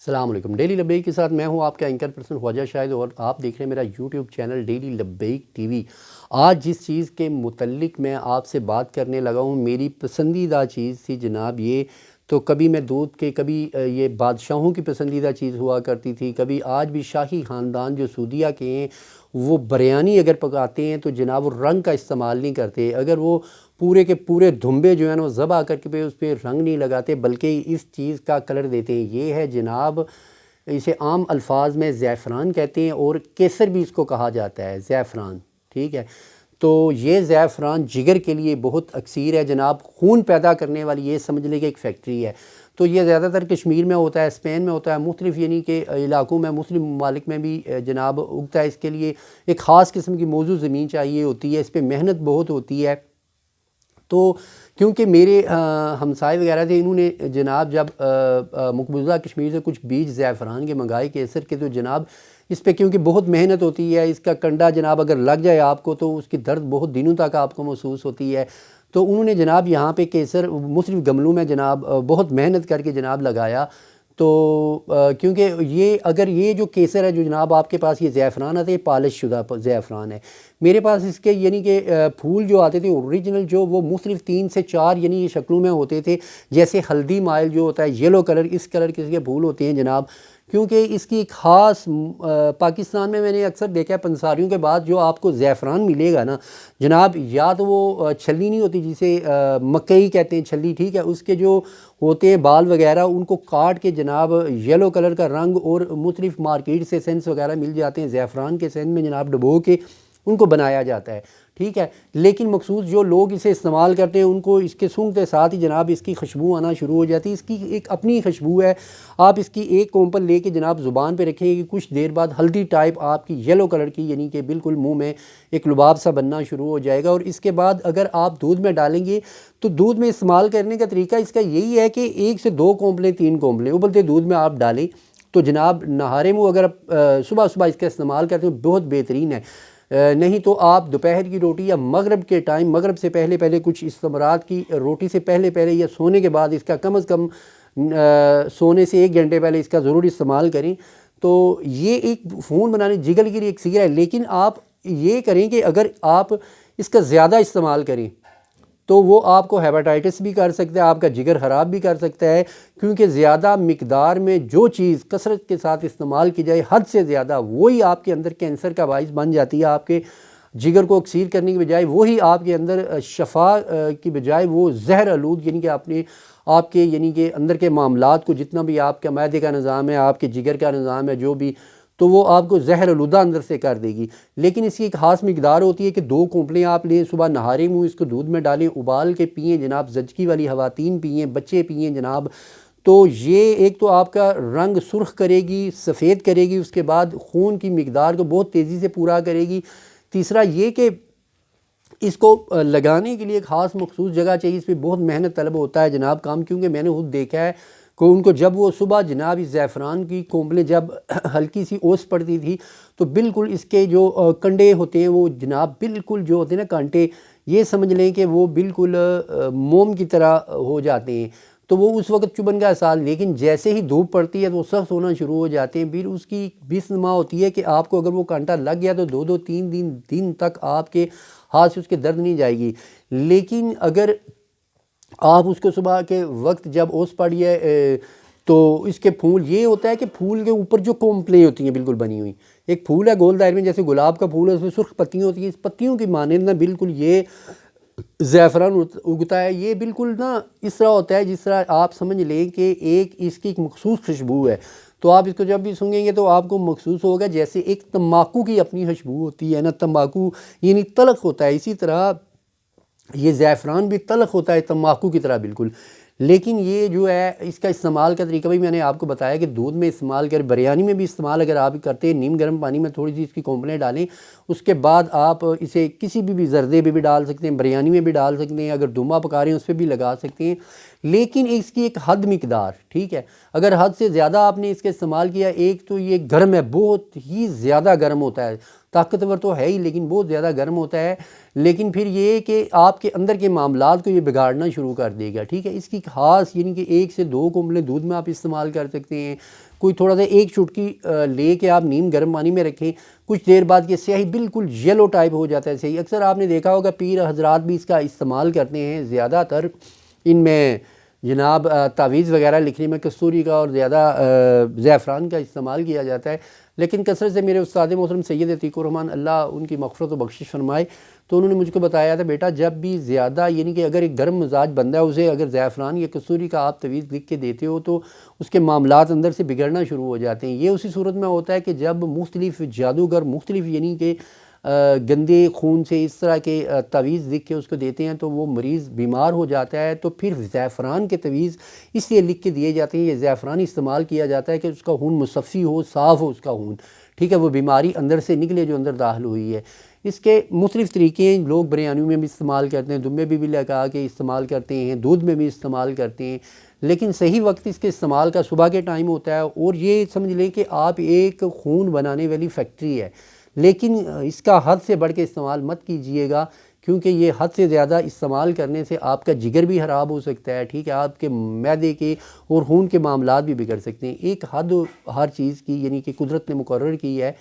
السلام علیکم۔ ڈیلی لبیک کے ساتھ میں ہوں آپ کا اینکر پرسن خواجہ شاہد، اور آپ دیکھ رہے ہیں میرا یوٹیوب چینل ڈیلی لبیک ٹی وی۔ آج جس چیز کے متعلق میں آپ سے بات کرنے لگا ہوں، میری پسندیدہ چیز تھی جناب یہ تو کبھی میں دودھ کے، کبھی یہ بادشاہوں کی پسندیدہ چیز ہوا کرتی تھی، کبھی آج بھی شاہی خاندان جو سعودیہ کے ہیں وہ بریانی اگر پکاتے ہیں تو جناب وہ رنگ کا استعمال نہیں کرتے، اگر وہ پورے کے پورے دھمبے جو ہیں وہ ذبح کر کے اس پہ رنگ نہیں لگاتے بلکہ اس چیز کا کلر دیتے ہیں۔ یہ ہے جناب، اسے عام الفاظ میں زعفران کہتے ہیں، اور کیسر بھی اس کو کہا جاتا ہے، زعفران، ٹھیک ہے۔ تو یہ زعفران جگر کے لیے بہت اکثیر ہے جناب، خون پیدا کرنے والی یہ سمجھ لیں کہ ایک فیکٹری ہے۔ تو یہ زیادہ تر کشمیر میں ہوتا ہے، اسپین میں ہوتا ہے، مختلف یعنی کہ علاقوں میں، مسلم ممالک میں بھی جناب اگتا ہے۔ اس کے لیے ایک خاص قسم کی موزوں زمین چاہیے ہوتی ہے، اس پہ محنت بہت ہوتی ہے۔ تو کیونکہ میرے ہمسائے وغیرہ تھے، انہوں نے جناب جب مقبوضہ کشمیر سے کچھ بیج زعفران کے منگائے کیسر کے، تو جناب اس پہ کیونکہ بہت محنت ہوتی ہے، اس کا کنڈا جناب اگر لگ جائے آپ کو تو اس کی درد بہت دنوں تک آپ کو محسوس ہوتی ہے۔ تو انہوں نے جناب یہاں پہ کیسر مختلف گملوں میں جناب بہت محنت کر کے جناب لگایا۔ تو کیونکہ یہ اگر یہ جو کیسر ہے جو جناب آپ کے پاس یہ زعفران آتے ہیں، یہ پالش شدہ زعفران ہے۔ میرے پاس اس کے یعنی کہ پھول جو آتے تھے اوریجنل، جو وہ مختلف 3 سے 4 یعنی یہ شکلوں میں ہوتے تھے، جیسے ہلدی مائل جو ہوتا ہے یلو کلر، اس کلر کے پھول ہوتے ہیں جناب۔ کیونکہ اس کی ایک خاص پاکستان میں نے اکثر دیکھا ہے پنساریوں کے بعد جو آپ کو زعفران ملے گا نا جناب، یا تو وہ چھلی نہیں ہوتی جسے مکئی کہتے ہیں، چھلی، ٹھیک ہے، اس کے جو ہوتے ہیں بال وغیرہ ان کو کاٹ کے جناب یلو کلر کا رنگ، اور مختلف مارکیٹ سے سینس وغیرہ مل جاتے ہیں، زعفران کے سین میں جناب ڈبو کے ان کو بنایا جاتا ہے، ٹھیک ہے۔ لیکن مخصوص جو لوگ اسے استعمال کرتے ہیں ان کو اس کے سونگھتے ساتھ ہی جناب اس کی خوشبو آنا شروع ہو جاتی ہے۔ اس کی ایک اپنی خوشبو ہے، آپ اس کی ایک کومپل لے کے جناب زبان پہ رکھیں گے، کچھ دیر بعد ہلدی ٹائپ آپ کی یلو کلر کی یعنی کہ بالکل منہ میں ایک لباب سا بننا شروع ہو جائے گا۔ اور اس کے بعد اگر آپ دودھ میں ڈالیں گے تو دودھ میں استعمال کرنے کا طریقہ اس کا یہی ہے کہ 1 سے 2 کومپلیں 3 کومپلیں ابلتے دودھ میں آپ ڈالیں تو جناب نہارے منہ اگر صبح صبح اس کا استعمال کرتے ہیں بہت بہترین ہے۔ نہیں تو آپ دوپہر کی روٹی یا مغرب کے ٹائم، مغرب سے پہلے کچھ استمرات کی روٹی سے پہلے یا سونے کے بعد اس کا کم از کم سونے سے 1 گھنٹے پہلے اس کا ضرور استعمال کریں۔ تو یہ ایک خون بنانے جگر کے لیے ایک سیرا ہے، لیکن آپ یہ کریں کہ اگر آپ اس کا زیادہ استعمال کریں تو وہ آپ کو ہیپاٹائٹس بھی کر سکتا ہے، آپ کا جگر خراب بھی کر سکتا ہے، کیونکہ زیادہ مقدار میں جو چیز کثرت کے ساتھ استعمال کی جائے حد سے زیادہ، وہی آپ کے اندر کینسر کا باعث بن جاتی ہے۔ آپ کے جگر کو اکسیر کرنے کی بجائے وہی آپ کے اندر شفا کی بجائے وہ زہر آلود یعنی کہ آپ کے یعنی کہ اندر کے معاملات کو، جتنا بھی آپ کا معدے کا نظام ہے، آپ کے جگر کا نظام ہے، جو بھی، تو وہ آپ کو زہر آلودہ اندر سے کر دے گی۔ لیکن اس کی ایک خاص مقدار ہوتی ہے کہ 2 کومپلیں آپ لیں، صبح نہارے منہ اس کو دودھ میں ڈالیں، ابال کے پئیں جناب، زچگی والی خواتین پئیں، بچے پئیں جناب۔ تو یہ ایک تو آپ کا رنگ سرخ کرے گی، سفید کرے گی، اس کے بعد خون کی مقدار کو بہت تیزی سے پورا کرے گی۔ تیسرا یہ کہ اس کو لگانے کے لیے ایک خاص مخصوص جگہ چاہیے، اس پہ بہت محنت طلب ہوتا ہے جناب کام، کیونکہ میں نے خود دیکھا ہے کہ ان کو جب وہ صبح جناب اس زعفران کی کومپلیں جب ہلکی سی اوس پڑتی تھی تو بالکل اس کے جو کنڈے ہوتے ہیں وہ جناب بالکل جو ہوتے ہیں نا کانٹے، یہ سمجھ لیں کہ وہ بالکل موم کی طرح ہو جاتے ہیں۔ تو وہ اس وقت چبھن کا احساس، لیکن جیسے ہی دھوپ پڑتی ہے تو وہ سخت ہونا شروع ہو جاتے ہیں۔ پھر اس کی بسنما ہوتی ہے کہ آپ کو اگر وہ کانٹا لگ گیا تو 2-3 دن تک آپ کے ہاتھ سے اس کے درد نہیں جائے گی۔ لیکن اگر آپ اس کو صبح کے وقت جب اوس پڑی ہے تو اس کے پھول، یہ ہوتا ہے کہ پھول کے اوپر جو کومپلیں ہوتی ہیں بالکل بنی ہوئی، ایک پھول ہے گول دائر میں جیسے گلاب کا پھول ہے، اس میں سرخ پتیاں ہوتی ہیں، اس پتیوں کی مانند نا بالکل یہ زعفران اگتا ہے۔ یہ بالکل نا اس طرح ہوتا ہے جس طرح آپ سمجھ لیں کہ اس کی ایک مخصوص خوشبو ہے۔ تو آپ اس کو جب بھی سونگیں گے تو آپ کو محسوس ہوگا جیسے ایک تمباکو کی اپنی خوشبو ہوتی ہے نا، تمباکو یعنی تلخ ہوتا ہے، اسی طرح یہ زعفران بھی تلخ ہوتا ہے تمباکو کی طرح بالکل۔ لیکن یہ جو ہے اس کا استعمال کا طریقہ بھی میں نے آپ کو بتایا کہ دودھ میں استعمال کر، بریانی میں بھی استعمال اگر آپ کرتے ہیں، نیم گرم پانی میں تھوڑی سی اس کی کومپلیں ڈالیں، اس کے بعد آپ اسے کسی بھی زردے پہ بھی ڈال سکتے ہیں، بریانی میں بھی ڈال سکتے ہیں، اگر دوما پکا رہے ہیں اس پہ بھی لگا سکتے ہیں، لیکن اس کی ایک حد مقدار، ٹھیک ہے۔ اگر حد سے زیادہ آپ نے اس کا استعمال کیا، ایک تو یہ گرم ہے، بہت ہی زیادہ گرم ہوتا ہے، طاقتور تو ہے ہی لیکن بہت زیادہ گرم ہوتا ہے، لیکن پھر یہ کہ آپ کے اندر کے معاملات کو یہ بگاڑنا شروع کر دے گا، ٹھیک ہے۔ اس کی خاص یعنی کہ 1 سے 2 کوملیں دودھ میں آپ استعمال کر سکتے ہیں، کوئی تھوڑا سا 1 چٹکی لے کے آپ نیم گرم پانی میں رکھیں، کچھ دیر بعد یہ سیاہی بالکل یلو ٹائپ ہو جاتا ہے سیاہی۔ اکثر آپ نے دیکھا ہوگا پیر حضرات بھی اس کا استعمال کرتے ہیں، زیادہ تر ان میں جناب تعویذ وغیرہ لکھنے میں کستوری کا اور زیادہ زعفران کا استعمال کیا جاتا ہے، لیکن کثرت سے میرے استاد محترم سید عتیق الرحمن اللہ ان کی مغفرت و بخشش فرمائے، تو انہوں نے مجھ کو بتایا تھا بیٹا جب بھی زیادہ یعنی کہ اگر ایک گرم مزاج بندہ ہے اسے اگر زعفران یا کستوری کا آپ تعویذ لکھ کے دیتے ہو تو اس کے معاملات اندر سے بگڑنا شروع ہو جاتے ہیں۔ یہ اسی صورت میں ہوتا ہے کہ جب مختلف جادوگر مختلف یعنی کہ گندے خون سے اس طرح کے تعویذ لکھ کے اس کو دیتے ہیں تو وہ مریض بیمار ہو جاتا ہے، تو پھر زعفران کے تعویذ اس لیے لکھ کے دیے جاتے ہیں، یہ زعفران استعمال کیا جاتا ہے کہ اس کا خون مصفی ہو، صاف ہو اس کا خون، ٹھیک ہے، وہ بیماری اندر سے نکلے جو اندر داخل ہوئی ہے۔ اس کے مختلف طریقے ہیں، لوگ بریانیوں میں بھی استعمال کرتے ہیں، دمبے بھی لگا کے استعمال کرتے ہیں، دودھ میں بھی استعمال کرتے ہیں، لیکن صحیح وقت اس کے استعمال کا صبح کے ٹائم ہوتا ہے، اور یہ سمجھ لیں کہ آپ ایک خون بنانے والی فیکٹری ہے، لیکن اس کا حد سے بڑھ کے استعمال مت کیجئے گا، کیونکہ یہ حد سے زیادہ استعمال کرنے سے آپ کا جگر بھی خراب ہو سکتا ہے، ٹھیک ہے، آپ کے معدے کے اور خون کے معاملات بھی بگڑ سکتے ہیں۔ ایک حد ہر چیز کی یعنی کہ قدرت نے مقرر کی ہے۔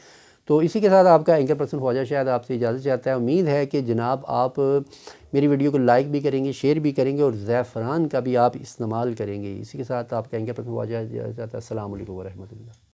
تو اسی کے ساتھ آپ کا اینکر پرسن خواجہ شاہد آپ سے اجازت چاہتا ہے، امید ہے کہ جناب آپ میری ویڈیو کو لائک بھی کریں گے، شیئر بھی کریں گے، اور زعفران کا بھی آپ استعمال کریں گے۔ اسی کے ساتھ آپ کا اینکر پرسن خواجہ اجازت چاہتا ہے۔ السلام علیکم ورحمۃ اللہ۔